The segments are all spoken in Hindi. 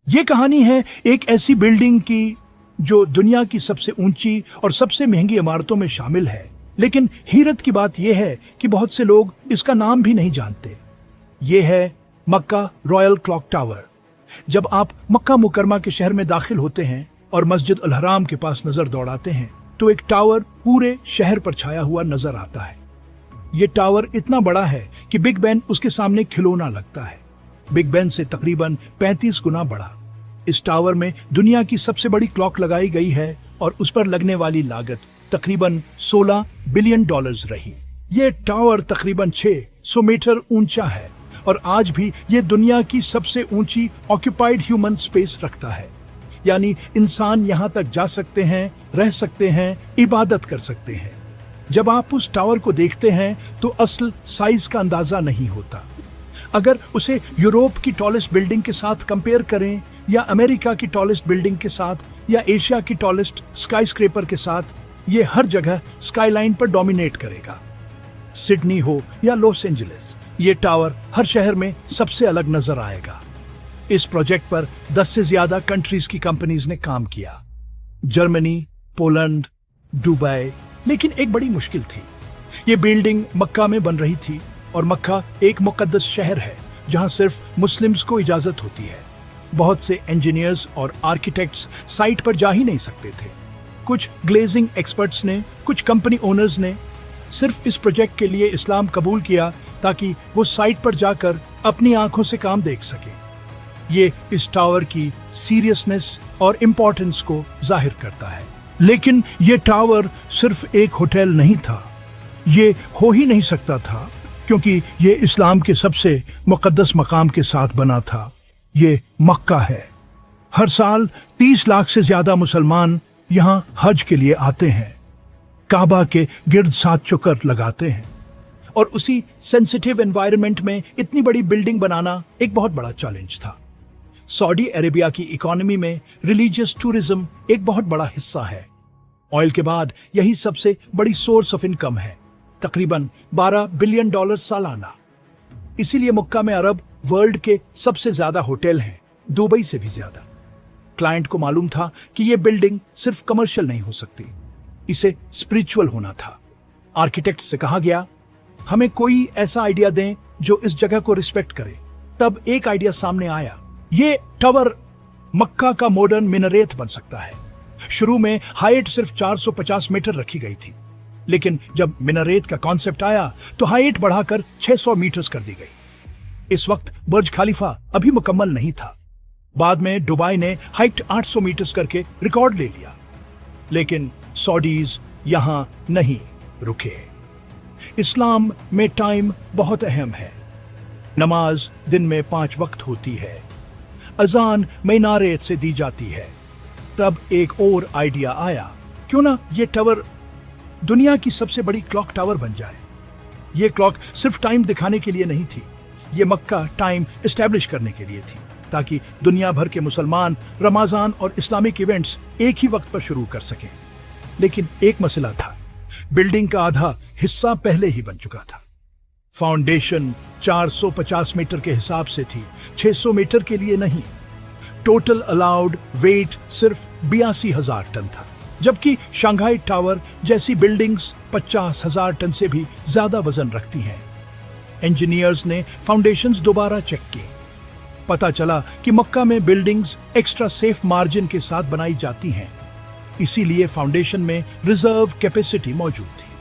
ये कहानी है एक ऐसी बिल्डिंग की जो दुनिया की सबसे ऊंची और सबसे महंगी इमारतों में शामिल है। लेकिन हैरत की बात यह है कि बहुत से लोग इसका नाम भी नहीं जानते। ये है मक्का रॉयल क्लॉक टावर। जब आप मक्का मुकरमा के शहर में दाखिल होते हैं और मस्जिद अल हराम के पास नजर दौड़ाते हैं तो एक टावर पूरे शहर पर छाया हुआ नजर आता है। ये टावर इतना बड़ा है कि बिग बेन उसके सामने खिलौना लगता है। बिग बेन से तकरीबन 35 गुना बड़ा। इस टावर में दुनिया की सबसे बड़ी क्लॉक लगाई गई है और उस पर लगने वाली लागत तकरीबन $16 बिलियन रही। ये टावर तकरीबन 600 मीटर ऊंचा है और आज भी ये दुनिया की सबसे ऊंची ऑक्यूपाइड ह्यूमन स्पेस रखता है। यानी इंसान यहाँ तक जा सकते हैं, रह सकते हैं, इबादत कर सकते हैं। जब आप उस टावर को देखते हैं तो असल साइज का अंदाजा नहीं होता। अगर उसे यूरोप की टॉलेस्ट बिल्डिंग के साथ कंपेयर करें या अमेरिका की टॉलेस्ट बिल्डिंग के साथ या एशिया की टॉलेस्ट स्काईस्क्रेपर के साथ, ये हर जगह स्काईलाइन पर डोमिनेट करेगा। सिडनी हो या लॉस एंजलिस, ये टावर हर शहर में सबसे अलग नजर आएगा। इस प्रोजेक्ट पर 10 से ज्यादा कंट्रीज की कंपनीज ने काम किया, जर्मनी, पोलैंड, दुबई। लेकिन एक बड़ी मुश्किल थी। ये बिल्डिंग मक्का में बन रही थी और मक्का एक मुकद्दस शहर है जहां सिर्फ मुस्लिम्स को इजाजत होती है। बहुत से इंजीनियर्स और आर्किटेक्ट्स साइट पर जा ही नहीं सकते थे। कुछ ग्लेजिंग एक्सपर्ट्स ने, कुछ कंपनी ओनर्स ने सिर्फ इस प्रोजेक्ट के लिए इस्लाम कबूल किया ताकि वो साइट पर जाकर अपनी आंखों से काम देख सके। ये इस टावर की सीरियसनेस और इम्पोर्टेंस को जाहिर करता है। लेकिन ये टावर सिर्फ एक होटल नहीं था। ये हो ही नहीं सकता था क्योंकि ये इस्लाम के सबसे मुकद्दस मकाम के साथ बना था। ये मक्का है। हर साल 30 लाख से ज्यादा मुसलमान यहाँ हज के लिए आते हैं, काबा के गिर्द 7 चक्कर लगाते हैं। और उसी सेंसिटिव एनवायरनमेंट में इतनी बड़ी बिल्डिंग बनाना एक बहुत बड़ा चैलेंज था। सऊदी अरेबिया की इकोनॉमी में रिलीजियस टूरिज्म एक बहुत बड़ा हिस्सा है। ऑयल के बाद यही सबसे बड़ी सोर्स ऑफ इनकम है, तकरीबन $12 बिलियन सालाना। इसीलिए मक्का में अरब वर्ल्ड के सबसे ज्यादा होटल हैं, दुबई से भी ज्यादा। क्लाइंट को मालूम था कि यह बिल्डिंग सिर्फ कमर्शियल नहीं हो सकती, इसे स्पिरिचुअल होना था। आर्किटेक्ट से कहा गया, हमें कोई ऐसा आइडिया दें जो इस जगह को रिस्पेक्ट करे। तब एक आइडिया सामने आया, ये टावर मक्का का मॉडर्न मिनारेट बन सकता है। शुरू में हाइट सिर्फ 450 मीटर रखी गई थी, लेकिन जब मिनारेट का कॉन्सेप्ट आया तो हाइट बढ़ाकर 600 मीटर्स कर दी गई। इस वक्त बुर्ज खलीफा अभी मुकम्मल नहीं था। बाद में दुबई ने हाइट 800 मीटर्स करके रिकॉर्ड ले लिया। लेकिन सऊदीज यहां नहीं रुके। इस्लाम में टाइम बहुत अहम है। नमाज दिन में 5 वक्त होती है, अजान मीनारेट से दी जाती है। तब एक और आइडिया आया, क्यों ना ये टावर दुनिया की सबसे बड़ी क्लॉक टावर बन जाए। ये क्लॉक सिर्फ टाइम दिखाने के लिए नहीं थी, ये मक्का टाइम एस्टैब्लिश करने के लिए थी, ताकि दुनिया भर के मुसलमान रमजान और इस्लामिक इवेंट्स एक ही वक्त पर शुरू कर सकें। लेकिन एक मसला था, बिल्डिंग का आधा हिस्सा पहले ही बन चुका था। फाउंडेशन 450 मीटर के हिसाब से थी, 600 मीटर के लिए नहीं। टोटल अलाउड वेट सिर्फ 82,000 टन था, जबकि शंघाई टावर जैसी बिल्डिंग्स 50,000 टन से भी ज्यादा वजन रखती हैं। इंजीनियर्स ने फाउंडेशंस दोबारा चेक किए। पता चला कि मक्का में बिल्डिंग्स एक्स्ट्रा सेफ मार्जिन के साथ बनाई जाती हैं, इसीलिए फाउंडेशन में रिजर्व कैपेसिटी मौजूद थी।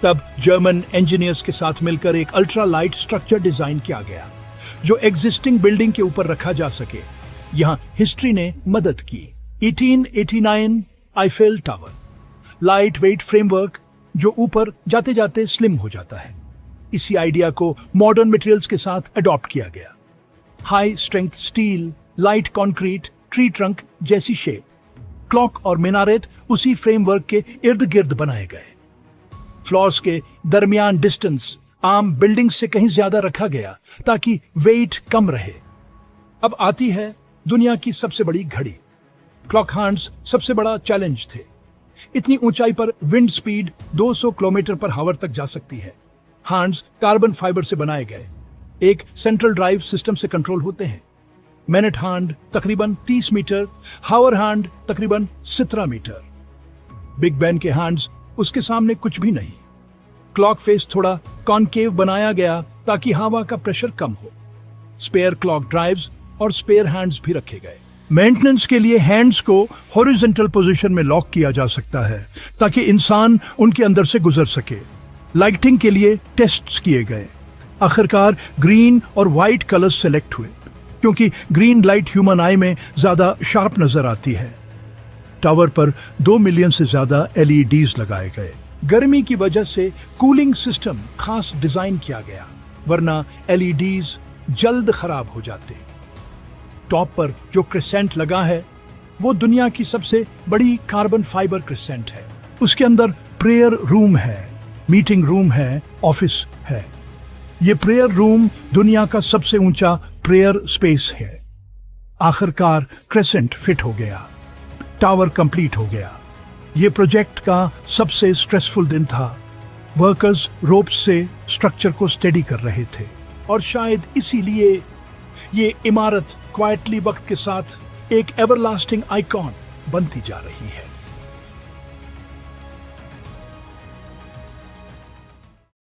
तब जर्मन इंजीनियर्स के साथ मिलकर एक अल्ट्रा लाइट स्ट्रक्चर डिजाइन किया गया जो एग्जिस्टिंग बिल्डिंग के ऊपर रखा जा सके। यहाँ हिस्ट्री ने मदद की। 1889 Eiffel tower, light weight framework जो ऊपर जाते जाते स्लिम हो जाता है। इसी आइडिया को मॉडर्न मटेरियल्स के साथ अडॉप्ट किया गया। High strength steel, light concrete, tree trunk जैसी शेप। क्लॉक और मिनारेट उसी फ्रेमवर्क के इर्द गिर्द बनाए गए। फ्लोर्स के दरमियान डिस्टेंस आम बिल्डिंग से कहीं ज्यादा रखा गया ताकि वेट कम रहे। अब आती है दुनिया की सबसे बड़ी घड़ी। क्लॉक हैंड्स सबसे बड़ा चैलेंज थे। इतनी ऊंचाई पर विंड स्पीड 200 किलोमीटर पर हावर तक जा सकती है। हैंड्स कार्बन फाइबर से बनाए गए, एक सेंट्रल ड्राइव सिस्टम से कंट्रोल होते हैं। मैनेटहांड तकरीबन 30 मीटर, हावरहांड तकरीबन 17 मीटर। बिग बैन के हैंड्स उसके सामने कुछ भी नहीं। क्लॉक फेस थोड़ा कॉनकेव बनाया गया ताकि हवा का प्रेशर कम हो। स्पेयर क्लॉक ड्राइव्स और स्पेयर हैंड्स भी रखे गए। मेंटेनेंस के लिए हैंड्स को हॉरिजॉन्टल पोजीशन में लॉक किया जा सकता है ताकि इंसान उनके अंदर से गुजर सके। लाइटिंग के लिए टेस्ट्स किए गए। आखिरकार ग्रीन और व्हाइट कलर्स सेलेक्ट हुए क्योंकि ग्रीन लाइट ह्यूमन आई में ज्यादा शार्प नजर आती है। टावर पर 2 मिलियन से ज्यादा LEDs लगाए गए। गर्मी की वजह से कूलिंग सिस्टम खास डिजाइन किया गया, वरना LEDs जल्द खराब हो जाते। टॉप पर जो क्रिसेंट लगा है वो दुनिया की सबसे बड़ी कार्बन फाइबर क्रिसेंट है। उसके अंदर प्रेयर रूम है, मीटिंग रूम है, ऑफिस है। ये प्रेयर रूम दुनिया का सबसे ऊंचा प्रेयर स्पेस है। आखिरकार क्रिसेंट फिट हो गया, टावर कंप्लीट हो गया। ये प्रोजेक्ट का सबसे स्ट्रेसफुल दिन था। वर्कर्स रोप्स से स्ट्रक्चर को स्टेडी कर रहे थे और शायद इसीलिए ये इमारत क्वाइटली वक्त के साथ एक एवरलास्टिंग आइकॉन बनती जा रही है।